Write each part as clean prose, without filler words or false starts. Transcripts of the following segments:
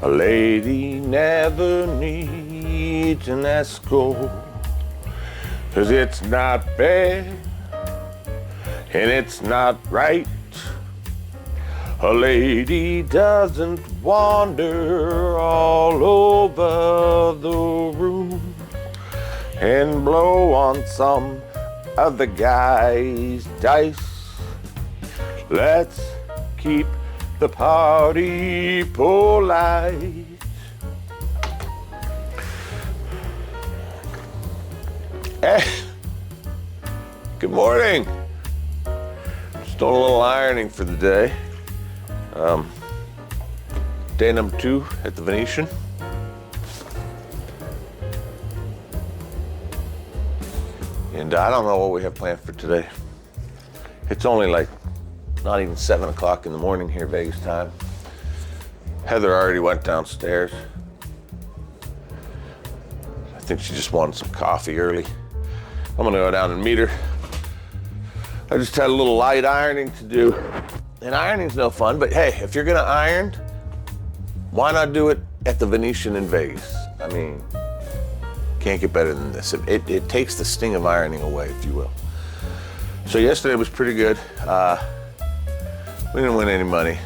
A lady never needs an escort, 'cause it's not fair and it's not right. A lady doesn't wander all over the room and blow on some other guy's dice. Let's keep the party polite. Hey, good morning. Just doing a little ironing for the day. Day number 2 at the Venetian. And I don't know what we have planned for today. It's only like not even 7 o'clock in the morning here, Vegas time. Heather already went downstairs. I think she just wanted some coffee early. I'm gonna go down and meet her. I just had a little light ironing to do. And ironing's no fun, but hey, if you're gonna iron, why not do it at the Venetian in Vegas? I mean, can't get better than this. It takes the sting of ironing away, if you will. So yesterday was pretty good. We didn't win any money.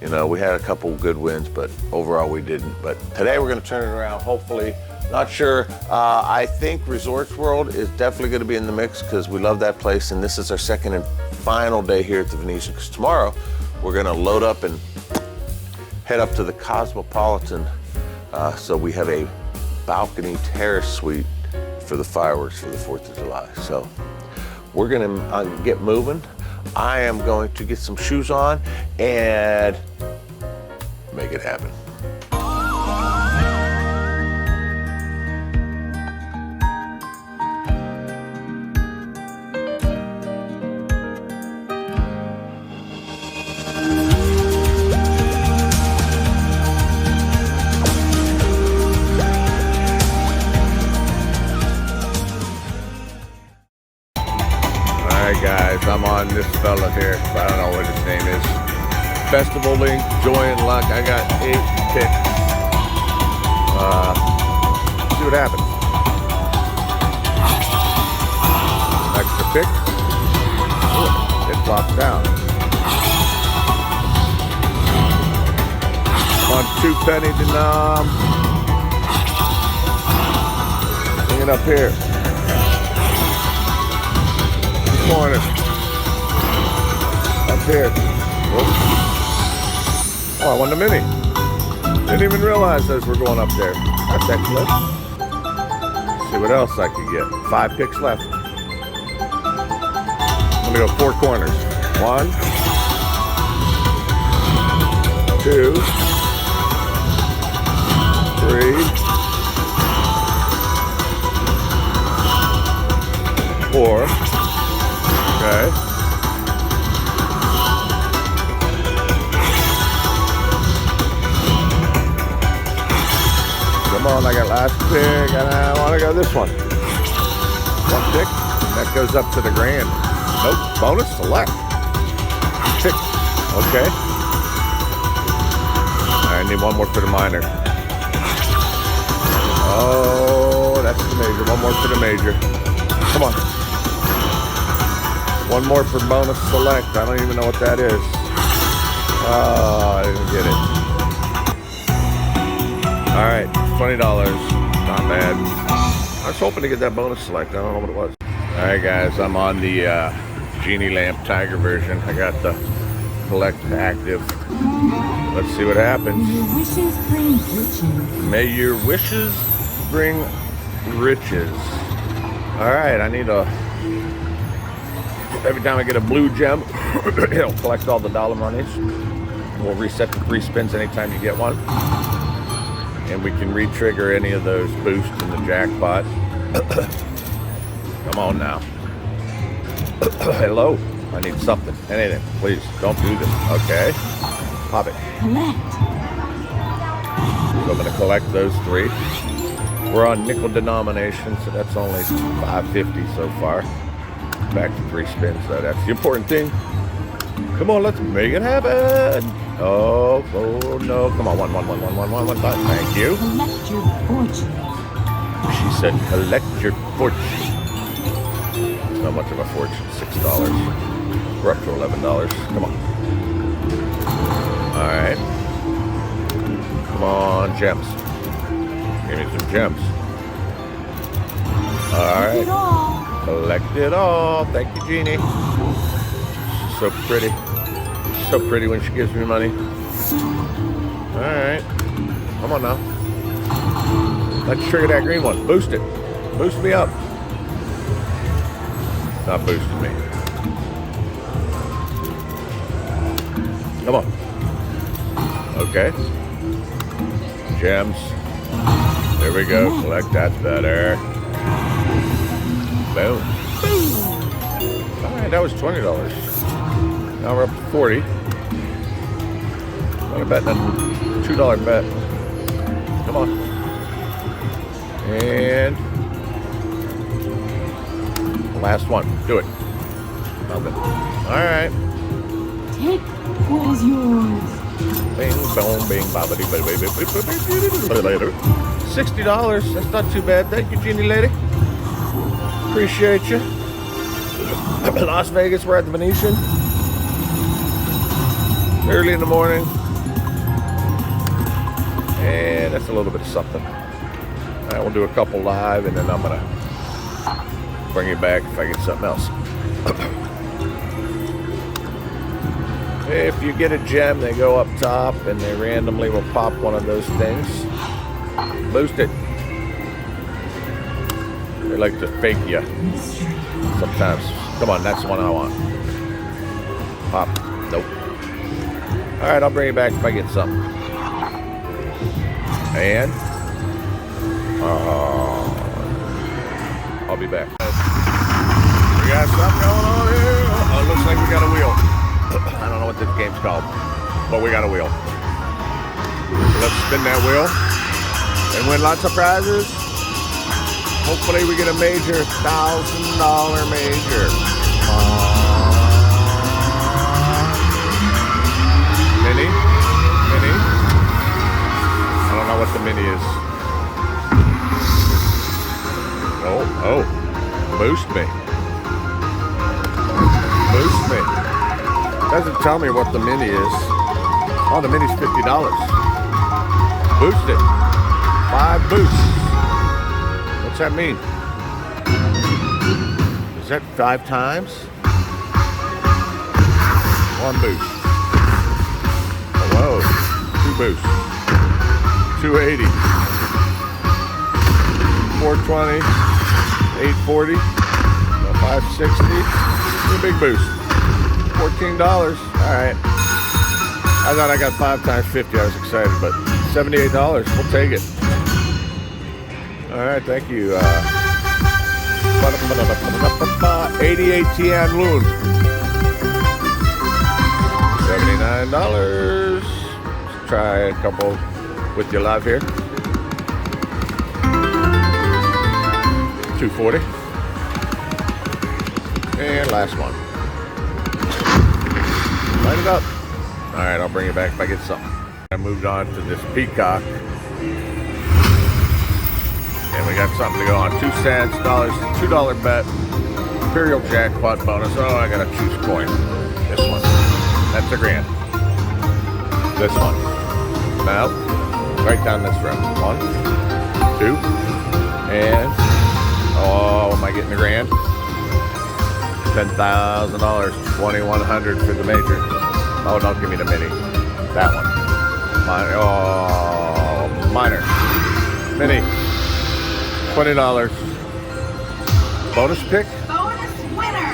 You know, we had a couple good wins, but overall we didn't. But today we're gonna turn it around, hopefully. Not sure. I think Resorts World is definitely gonna be in the mix because we love that place, and this is our second and final day here at the Venetian, because tomorrow we're gonna load up and head up to the Cosmopolitan. So we have a balcony terrace suite for the fireworks for the 4th of July. So we're gonna get moving. I am going to get some shoes on and make it happen. Guys, I'm on this fella here. I don't know what his name is. Festival Link, Joy and Luck. I got 8 picks. See what happens. Extra pick. Ooh, it flops down. On 2 penny denom. Bring it up here. Corner. Up here. Whoops. Oh, I won the mini. Didn't even realize those were going up there. That's excellent. Let's see what else I can get. 5 picks left. I'm gonna go 4 corners. 1, 2, 3, 4. Okay. Come on, I got last pick, and I want to go this one. 1 pick, that goes up to the grand. Nope, bonus select. Pick, okay. I need 1 more for the minor. Oh, that's the major. 1 more for the major. Come on. 1 more for bonus select. I don't even know what that is. Oh, I didn't get it. All right, $20. Not bad. I was hoping to get that bonus select. I don't know what it was. All right, guys, I'm on the Genie Lamp Tiger version. I got the collect active. Let's see what happens. May your wishes bring riches. All right, I need a... Every time I get a blue gem, it'll collect all the dollar monies. We'll reset the 3 spins anytime you get one. And we can re-trigger any of those boosts in the jackpot. Come on now. Hello. I need something. Anything. Please, don't do this. Okay. Pop it. Collect. So I'm going to collect those 3. We're on nickel denomination, so that's only $5.50 so far. Back to 3 spins, though. That's the important thing. Come on, let's make it happen. Oh, oh no. Come on, one. Thank you. Collect your fortune. She said, collect your fortune. It's not much of a fortune, $6. We're up to $11. Come on. All right. Come on, gems. Give me some gems. All right. Collect it all. Thank you, Jeannie. She's so pretty. She's so pretty when she gives me money. All right. Come on now. Let's trigger that green one. Boost it. Boost me up. Not boosting me. Come on. Okay. Gems. There we go. Select that better. Boom. All right, that was $20. Now we're up to 40. I'm betting a $2 bet. Come on. And last one. Do it. Nothing. All right. Take what is yours. Bing, boom, bing, bobbity, $60. That's not too bad. Thank you, Genie Lady. Appreciate you. Las Vegas, we're at the Venetian. Early in the morning. And that's a little bit of something. All right, we'll do a couple live, and then I'm going to bring it back if I get something else. If you get a gem, they go up top, and they randomly will pop one of those things. Boost it. They like to fake you sometimes. Come on, that's the one I want. Pop. Nope. All right, I'll bring it back if I get something. And I'll be back. We got something going on here. Oh, it looks like we got a wheel. I don't know what this game's called, but we got a wheel. Let's spin that wheel and win lots of prizes. Hopefully we get a major, $1,000 major. Mini. I don't know what the mini is. Oh, boost me. Boost me. Doesn't tell me what the mini is. Oh, the mini's $50. Boost it. 5 boosts. What's that mean? Is that 5 times? 1 boost. Oh, whoa. 2 boosts. 280. 420. 840. 560. A big boost. $14. All right. I thought I got 5 times 50. I was excited, but $78. We'll take it. All right. Thank you. 88 Tian Loon. $79. Let's try a couple with you live here. 240. And last one. Light it up. All right, I'll bring it back if I get something. I moved on to this peacock. And we got something to go on. 2 cents, $2 bet. Imperial jackpot bonus. Oh, I gotta choose coin. This one. That's $1,000. This one. Now, right down this row. 1, 2, and oh, am I getting $1,000? $10,000, $2,100 for the major. Oh, don't give me the mini. That one. Minor. Oh, minor. Mini. $20. Bonus pick. Bonus winner.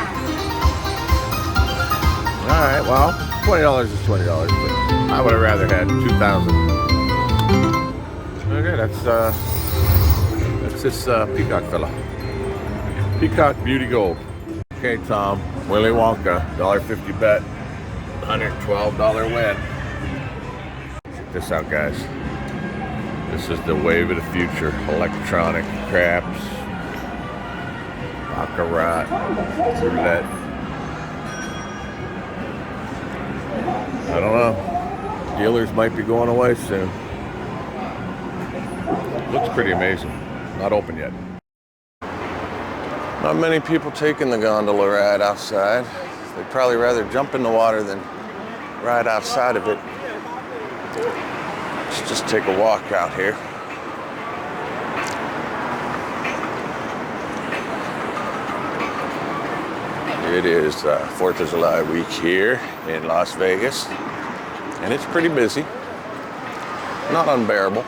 All right. Well, $20 is $20, but I would have rather had $2,000. Okay, that's this peacock fella. Peacock Beauty Gold. Okay, Tom. Willy Wonka, $1.50 bet, $112 win. Check this out, guys. This is the wave of the future. Electronic craps, baccarat, roulette. I don't know. Dealers might be going away soon. Looks pretty amazing. Not open yet. Not many people taking the gondola ride outside. They'd probably rather jump in the water than ride outside of it. Let's just take a walk out here. It is 4th of July week here in Las Vegas, and it's pretty busy. Not unbearable.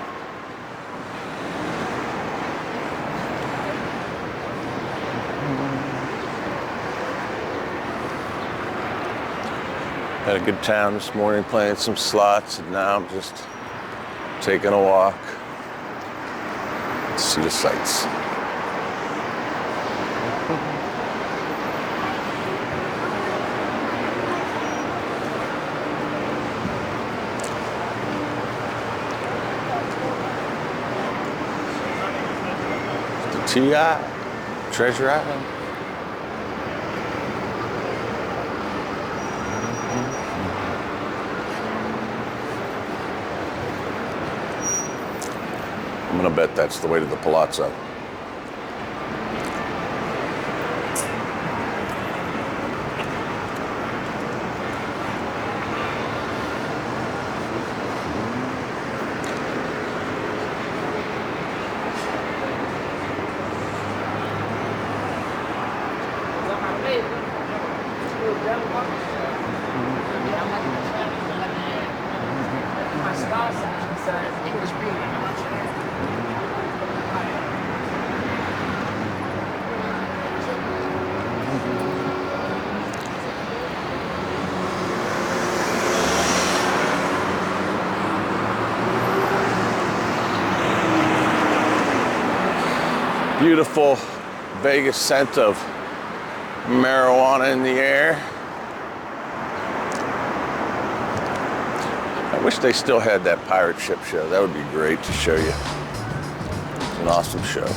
Had a good time this morning playing some slots, and now I'm just taking a walk to see the sights. TI, Treasure Island. I'm gonna bet that's the way to the Palazzo. Beautiful Vegas scent of marijuana in the air. I wish they still had that pirate ship show. That would be great to show you. It's an awesome show.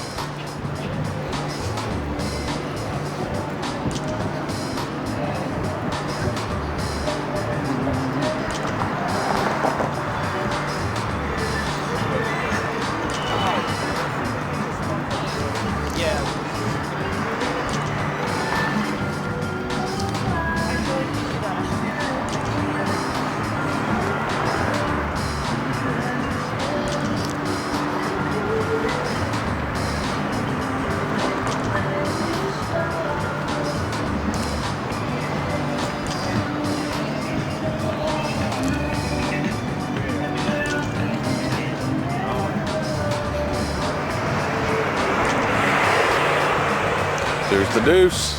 There's the Deuce.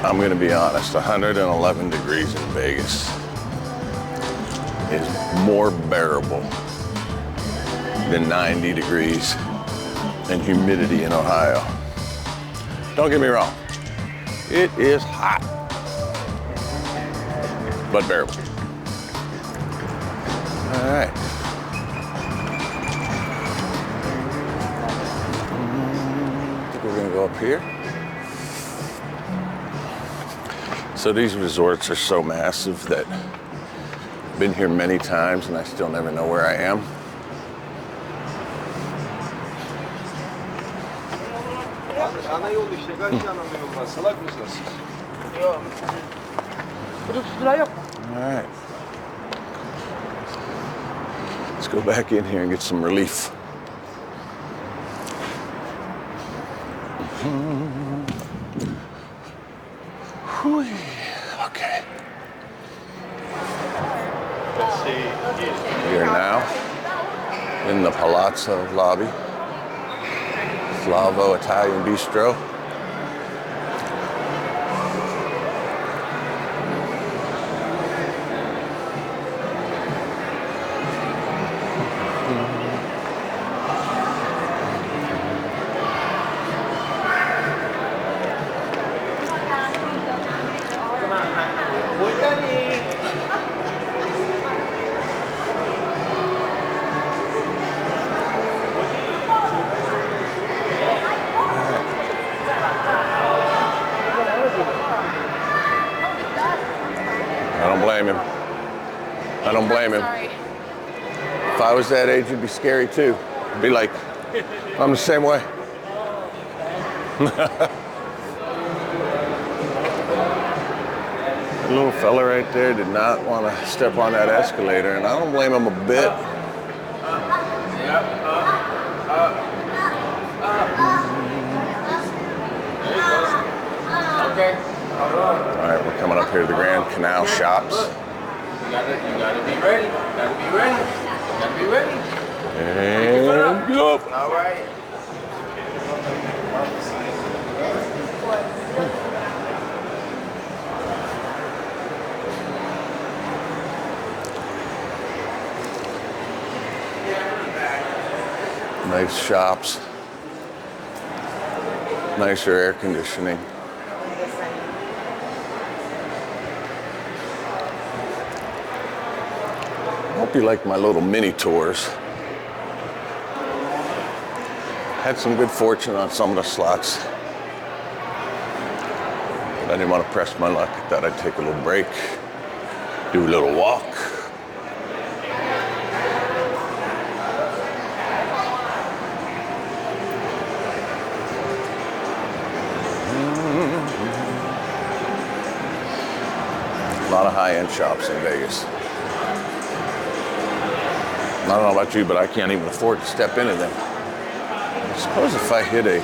I'm going to be honest, 111 degrees in Vegas is more bearable than 90 degrees and humidity in Ohio. Don't get me wrong, it is hot, but bearable. All right. I think we're gonna go up here. So these resorts are so massive that I've been here many times and I still never know where I am. All right. Let's go back in here and get some relief. Okay. We are now in the Palazzo lobby. Flavo Italian Bistro. blame him. I don't blame him. Sorry. If I was that age, it'd be scary too. It'd be like, I'm the same way. The little fella right there did not want to step on that escalator, and I don't blame him a bit. Okay. All right, we're coming up here to the Grand Canal Shoppes. You gotta be ready. You gotta be ready. You gotta be ready. And go. All right. Nice shops. Nicer air conditioning. Hope you like my little mini tours. Had some good fortune on some of the slots. But I didn't want to press my luck. I thought I'd take a little break, do a little walk. A lot of high-end shops in Vegas. I don't know about you, but I can't even afford to step into them. I suppose if I hit a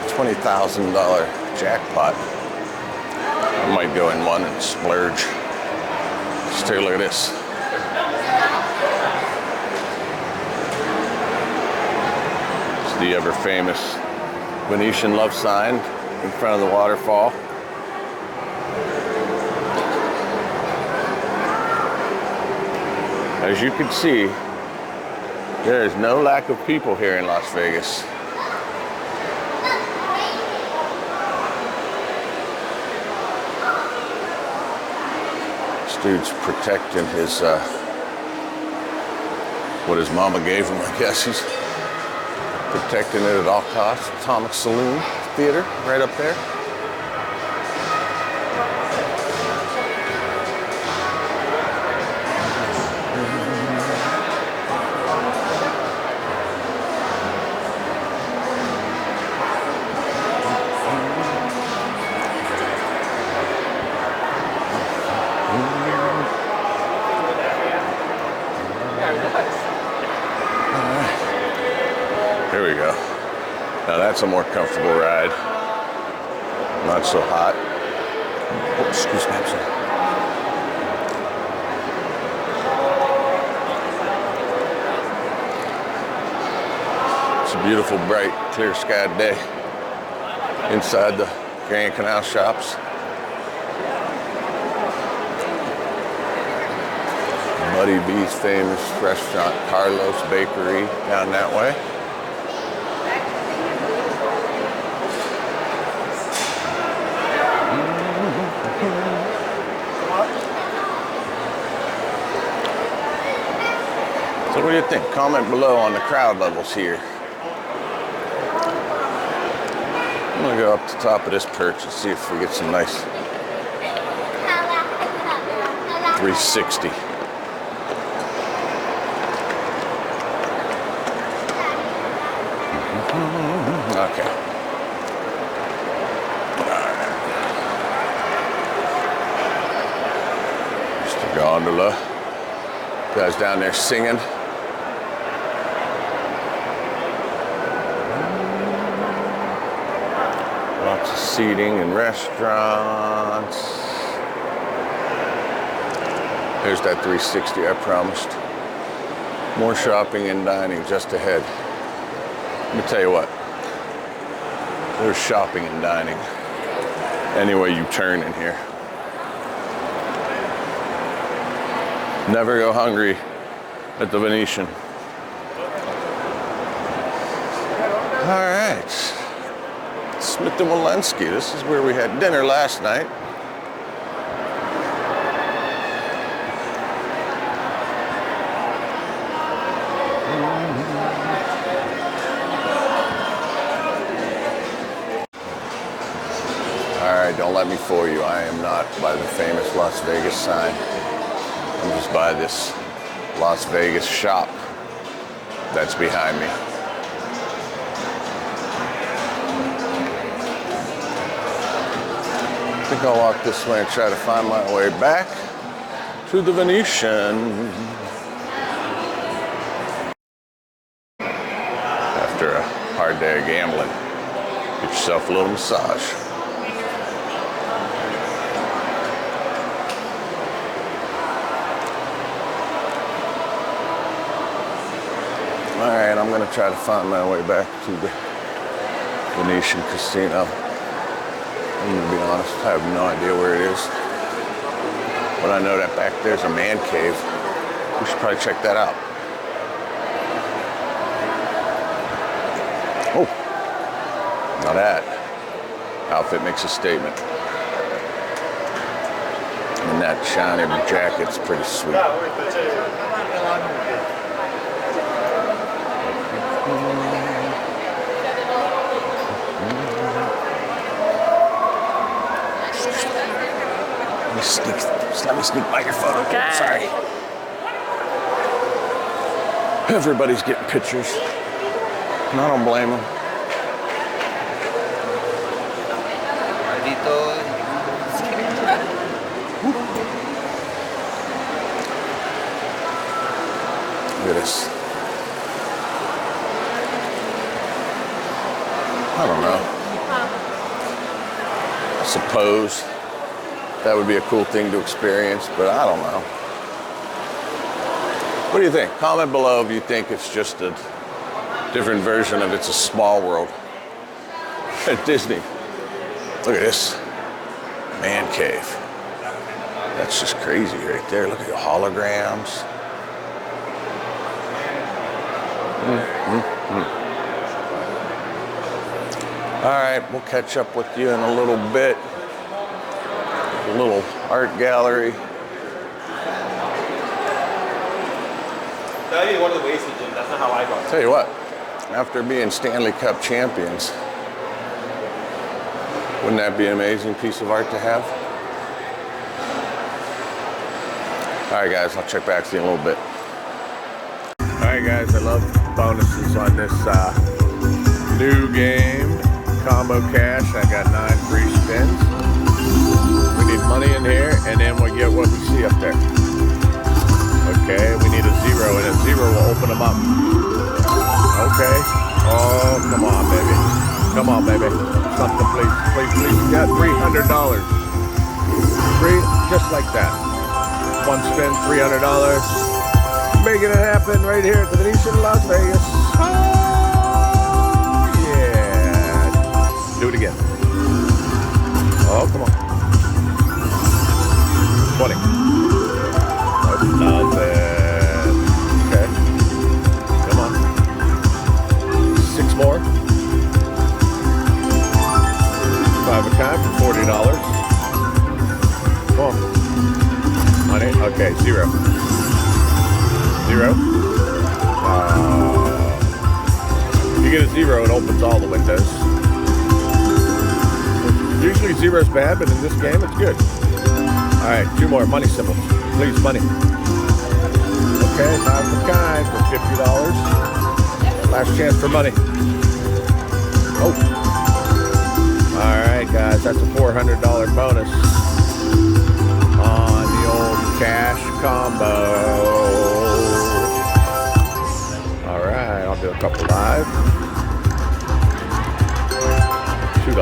$20,000 jackpot, I might go in one and splurge. Just take a look at this. It's the ever-famous Venetian love sign in front of the waterfall. As you can see, there is no lack of people here in Las Vegas. This dude's protecting his, what his mama gave him, I guess. He's protecting it at all costs. Atomic Saloon Theater, right up there. Here we go. Now that's a more comfortable ride. Not so hot. Oh, excuse me, I'm sorry. It's a beautiful, bright, clear skied day inside the Grand Canal Shoppes. Buddy B's famous restaurant, Carlos Bakery, down that way. So what do you think? Comment below on the crowd levels here. I'm gonna go up to the top of this perch and see if we get some nice 360. Okay. Just a gondola. Guys down there singing. Lots of seating and restaurants. There's that 360 I promised. More shopping and dining just ahead. Let me tell you what. There's shopping and dining any way you turn in here. Never go hungry at the Venetian. All right. Smith & Wollensky. This is where we had dinner last night. All right, right, don't let me fool you. I am not by the famous Las Vegas sign. I'm just by this Las Vegas shop that's behind me. I think I'll walk this way and try to find my way back to the Venetian. After a hard day of gambling, get yourself a little massage. All right, I'm gonna try to find my way back to the Venetian casino. I'm gonna be honest, I have no idea where it is. But I know that back there's a man cave. We should probably check that out. Oh, now that outfit makes a statement. And that shiny jacket's pretty sweet. Let me sneak by your photo. Okay. Sorry. Everybody's getting pictures. And I don't blame them. Look at this. I don't know. I suppose that would be a cool thing to experience, but I don't know. What do you think? Comment below if you think it's just a different version of It's a Small World at Disney. Look at this. Man cave. That's just crazy right there. Look at the holograms. All right, we'll catch up with you in a little bit. A little art gallery. That is one of the ways, Jim. That's not how I got it. Tell you what, after being Stanley Cup champions, wouldn't that be an amazing piece of art to have? All right, guys, I'll check back to you in a little bit. All right, guys, I love bonuses on this new game, Combo Cash. I got 9 free spins. We need money in here, and then we get what we see up there. Okay, we need a 0, and a 0 will open them up. Okay. Oh, come on, baby. Come on, baby. Something, please, please, please. You got $300. Just like that. 1 spin, $300. Making it happen right here at the Venetian, Las Vegas. Oh, yeah. Do it again. Oh, come on. 20. That's nothing. Okay. Come on. 6 more. 5 a kind for $40. Come on. Money. Okay, 0. 0. You get a 0, it opens all the windows. Usually 0 is bad, but in this game, it's good. All right, 2 more money symbols. Please, money. Okay, 5 of a kind for $50. Last chance for money. Oh. All right, guys, that's a $400 bonus on the old cash combo. All right, I'll do a couple live. $2.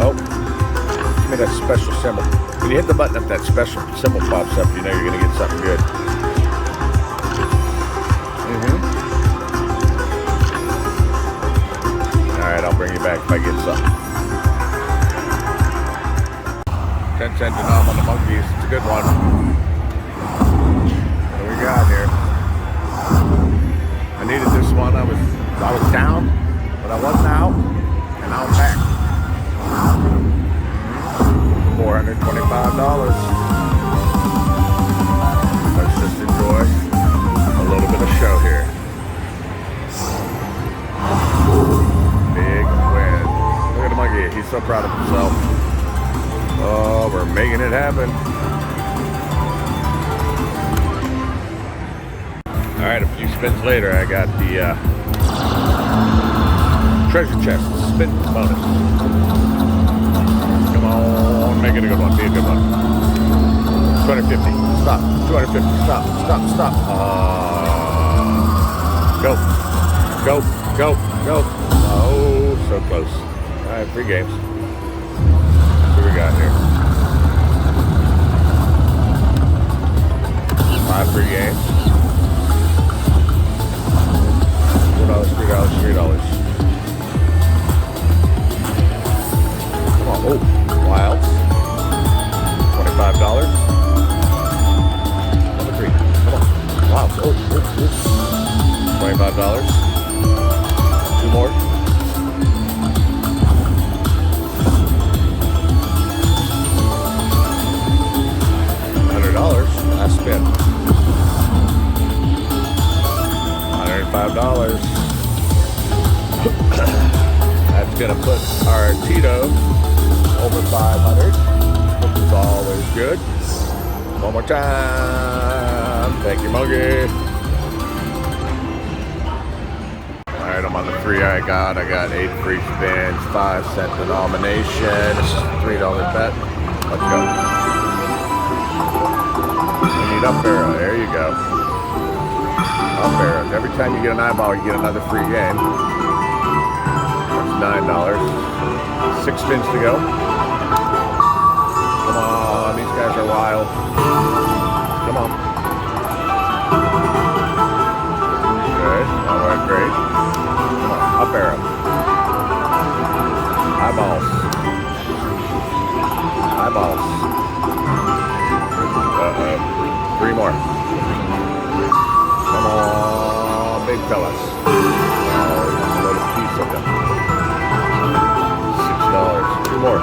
Oh, give me that special symbol. When you hit the button, if that special symbol pops up, you know you're going to get something good. All right, I'll bring you back if I get something. 10-cent denom on the monkeys. It's a good one. What do we got here? I needed this one. I was down, but I wasn't out, and now I'm back. $425. Let's just enjoy a little bit of show here. it happen. All right, a few spins later, I got the treasure chest spin bonus. Come on, make it a good one. Be a good one. 250. Stop. 250. Stop. Stop. Stop. Go. Go. Go. Go. Oh, so close. All right, 3 games. What we got here? 5 free games. $4, $3, $3. Come on. Oh, wild. $25. Number 3. Come on. Wow. Oh, $25. 2 more. $100. Last spin. $105. That's gonna put our Tito over 500, which is always good. One more time. Thank you, Monkey. All right, I'm on the 3 I got 8 free spins, 5-cent denomination. This is a $3 bet. Let's go. We need up arrow. There you go. Up arrows. Every time you get an eyeball, you get another free game. That's $9. 6 spins to go. Come on, these guys are wild. Come on. Good. All right, great. Come on, up arrow. Eyeballs. Eyeballs. Uh-oh. 3 more. Come on, big fellas. Oh, a little piece of them. $6. 2 more.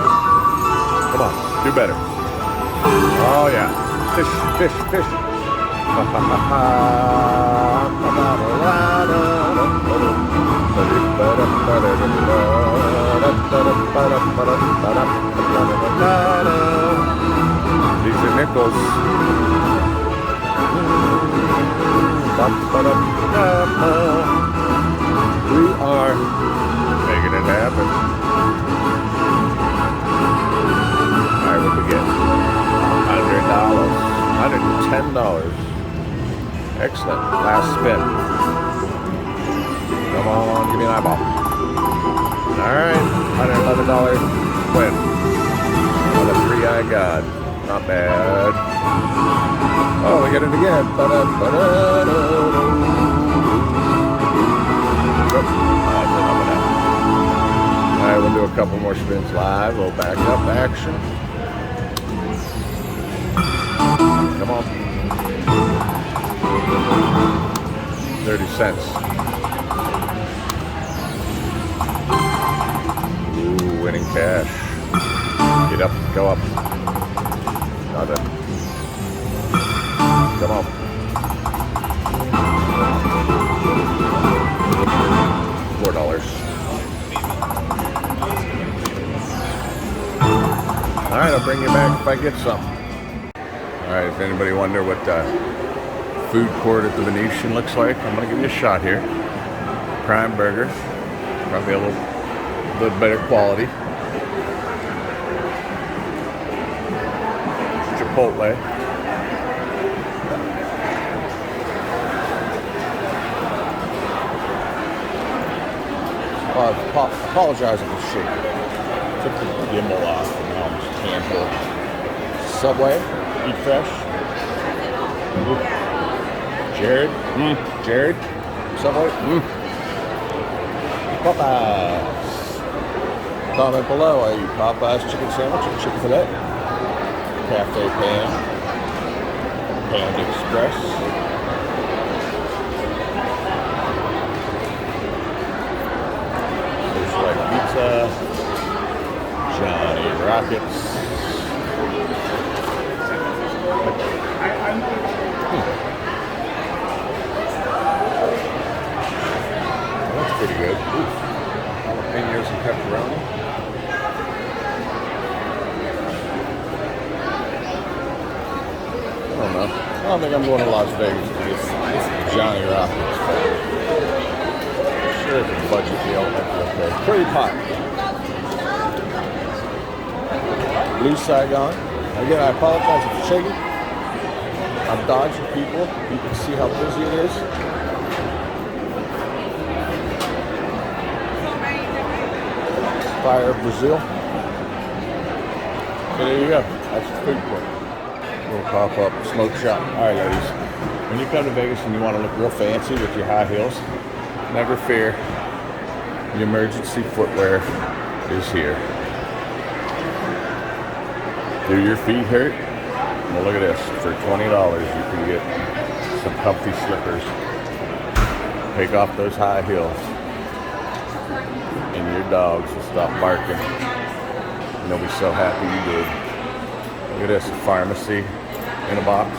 Come on, do better. Oh yeah, fish, fish, fish. These are nickels. We are making it happen. Alright, what we get? $100. $110. Excellent. Last spin. Come on, give me an eyeball. Alright, $111 win. Another 3 I got. Not bad. Oh, we get it again. Alright, we'll do a couple more spins live. A little back up action. Come on. 30 cents. Ooh, winning cash. Get up, go up. Nothing. Come on. $4. All right, I'll bring you back if I get some. All right, if anybody wonder what the food court at the Venetian looks like, I'm gonna give you a shot here. Prime burger, probably a little bit better quality. Chipotle. I apologize if it's shaky. Took the gimbal off and now I'm just handheld. Subway, eat fresh. Jared, Jared, Subway, Popeyes. Comment below, I eat Popeyes chicken sandwich and chicken filet. Cafe Pan, Panda Express. Like pizza, Johnny Rockets. That's pretty good. Ooh. Jalapenos and pepperoni. don't think I'm going to Las Vegas to get Johnny Rockets. Sure, it's a budget deal. Okay. Pretty pot. Blue Saigon. Again, I apologize if it's shaky. I'm dodging people. You can see how busy it is. Fire of Brazil. So there you go. That's the food court. Little pop-up smoke shop. All right, ladies. When you come to Vegas and you want to look real fancy with your high heels, never fear. The emergency footwear is here. Do your feet hurt? Well, look at this. For $20, you can get some comfy slippers. Take off those high heels, and your dogs will stop barking. And they'll be so happy you did. Look at this, a pharmacy in a box.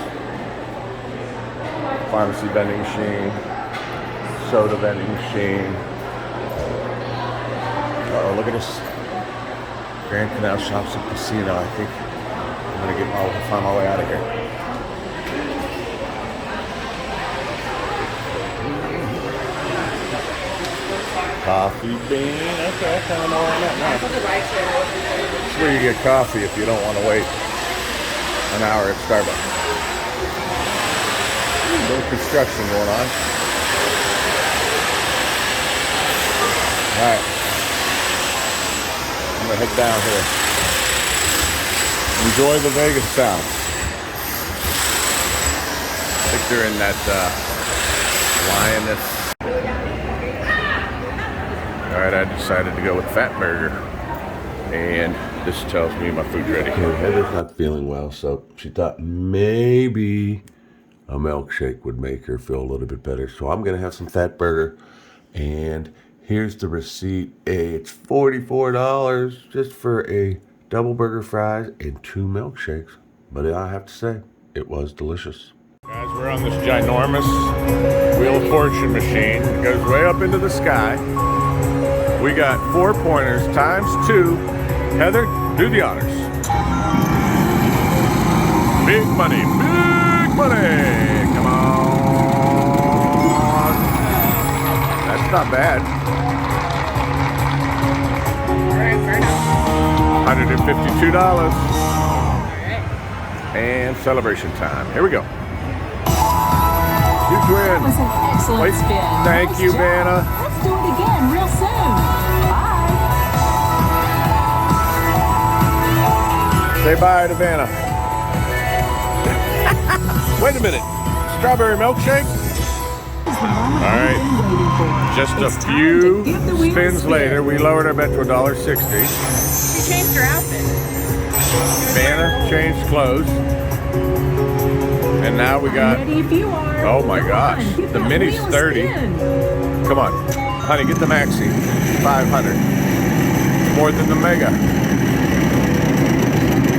Pharmacy vending machine. Soda vending machine. Oh, look at this. Grand Canal Shoppes and Casino, I think. I'm gonna find my way out of here. Coffee bean. Okay, I kind of know where I'm at now. It's where you get coffee if you don't want to wait an hour at Starbucks. A little construction going on. All right. I'm gonna head down here. Enjoy the Vegas sound. I think they're in that lioness. All right, I decided to go with Fat Burger, and this tells me my food's ready. Okay, Heather's not feeling well, so she thought maybe a milkshake would make her feel a little bit better. So I'm gonna have some Fat Burger, and here's the receipt. It's $44 just for a double burger, fries, and 2 milkshakes. But I have to say, it was delicious. Guys, we're on this ginormous Wheel of Fortune machine. It goes way up into the sky. We got 4 pointers times 2. Heather, do the honors. Big money, big money. Come on. That's not bad. $152. And celebration time. Here we go. You twin. That was an excellent spin. Thank you, job. Vanna. Let's do it again real soon. Bye. Say bye to Vanna. Wait a minute. Strawberry milkshake? All right. Just a few spins later, we lowered our bet to $1.60. She changed her outfit. Vanna changed clothes. And now we got, Ready if you are. oh my gosh, Get the that mini's wheel 30. spin. Come on, honey, get the maxi. 500. More than the mega.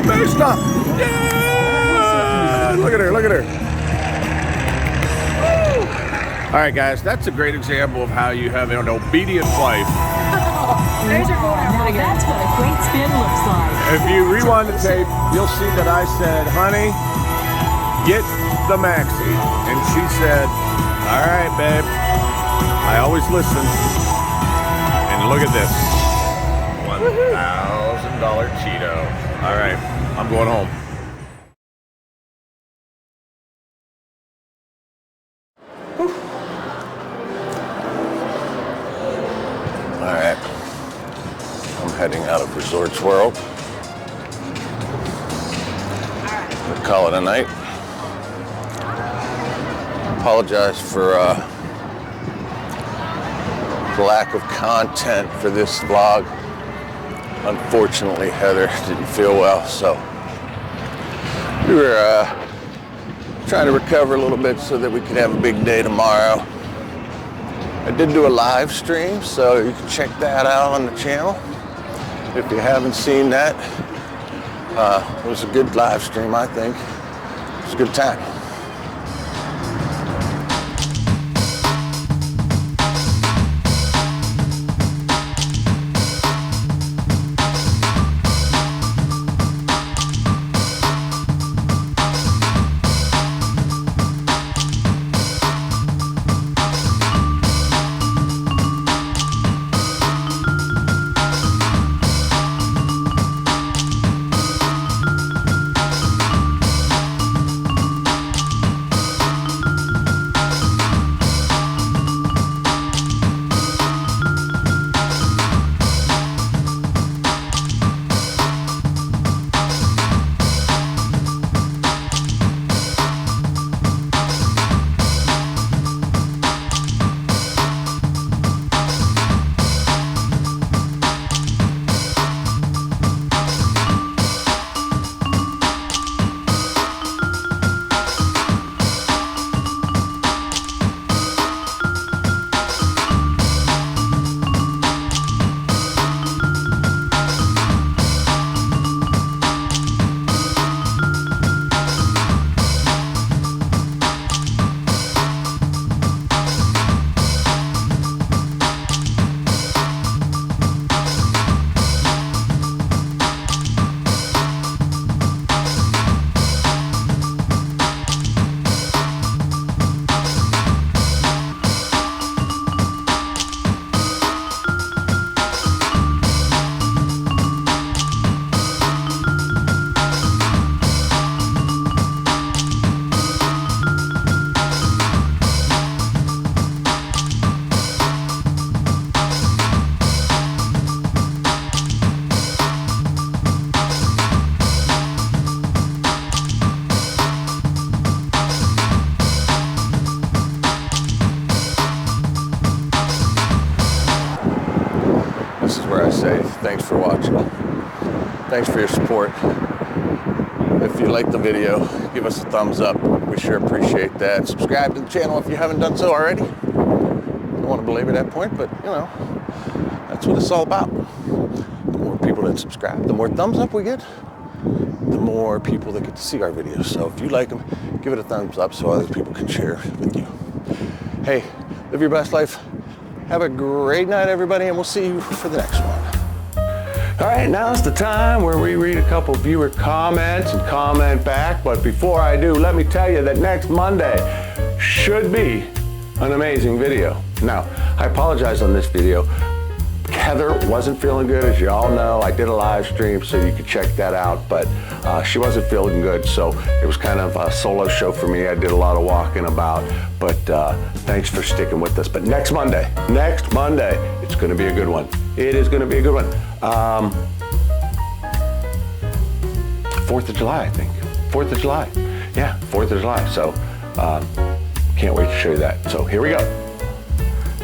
Better stop. Yeah! Look at her, look at her. Woo! All right, guys, that's a great example of how you have an obedient wife. There's her going out Now pretty good. that's what a great spin looks like. If you rewind the tape, you'll see that I said, honey, get the maxi. And she said, all right, babe. I always listen. And look at this. $1,000 Cheeto. All right, I'm going home. All right. I'm heading out of Resorts World. We'll call it a night. Apologize for the lack of content for this vlog. Unfortunately, Heather didn't feel well, so we were trying to recover a little bit so that we could have a big day tomorrow. I did do a live stream, so you can check that out on the channel if you haven't seen that. It was a good live stream, I think. It was a good time. where I say thanks for watching. Thanks for your support. If you like the video, give us a thumbs up. We sure appreciate that. Subscribe to the channel if you haven't done so already. Don't want to belabor that point, but you know, that's what it's all about. The more people that subscribe, the more thumbs up we get, the more people that get to see our videos. So if you like them, give it a thumbs up so other people can share with you. Hey, live your best life. Have a great night, everybody, and we'll see you for the next one. All right, now's the time where we read a couple viewer comments and comment back. But before I do, let me tell you that next Monday should be an amazing video. Now, I apologize on this video. Heather wasn't feeling good, as you all know. I did a live stream, so you could check that out, but she wasn't feeling good, so it was kind of a solo show for me. I did a lot of walking about, but thanks for sticking with us. But next Monday, it's gonna be a good one. It is gonna be a good one. 4th of July, I think. 4th of July. Yeah, 4th of July. So can't wait to show you that. So here we go.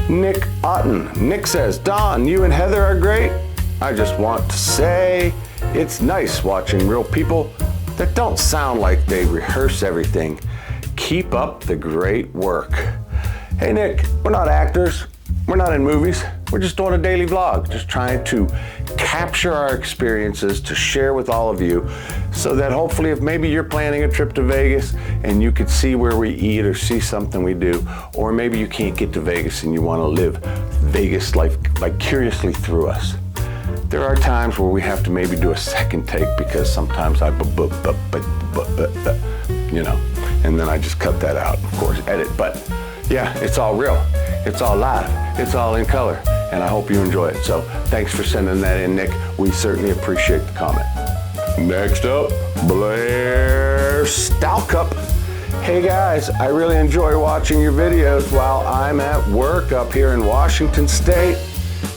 Nick Otten. Nick says, Don, you and Heather are great. I just want to say it's nice watching real people that don't sound like they rehearse everything. Keep up the great work. Hey Nick, we're not actors. We're not in movies. We're just doing a daily vlog, just trying to capture our experiences to share with all of you so that hopefully if maybe you're planning a trip to Vegas and you could see where we eat or see something we do, or maybe you can't get to Vegas and you want to live Vegas life vicariously through us. There are times where we have to maybe do a second take because sometimes you know, and then I just cut that out, of course, edit. But yeah, it's all real. It's all live. It's all in color. And I hope you enjoy it. So thanks for sending that in, Nick. We certainly appreciate the comment. Next up, Blair Stalcup. Hey guys, I really enjoy watching your videos while I'm at work up here in Washington State.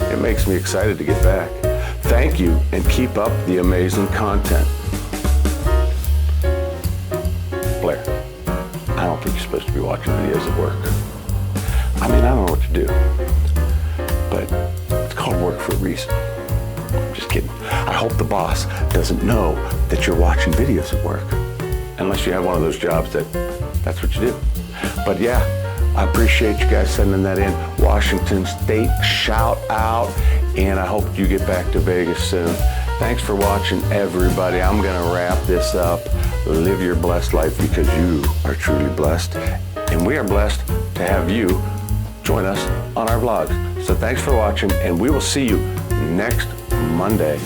It makes me excited to get back. Thank you and keep up the amazing content. Blair, I don't think you're supposed to be watching videos at work. I mean, I don't know what to do, but it's called work for a reason. I'm just kidding. I hope the boss doesn't know that you're watching videos at work, unless you have one of those jobs that's what you do. But yeah, I appreciate you guys sending that in. Washington State, shout out, and I hope you get back to Vegas soon. Thanks for watching, everybody. I'm gonna wrap this up. Live your blessed life because you are truly blessed, and we are blessed to have you join us on our vlogs. So thanks for watching, and we will see you next Monday.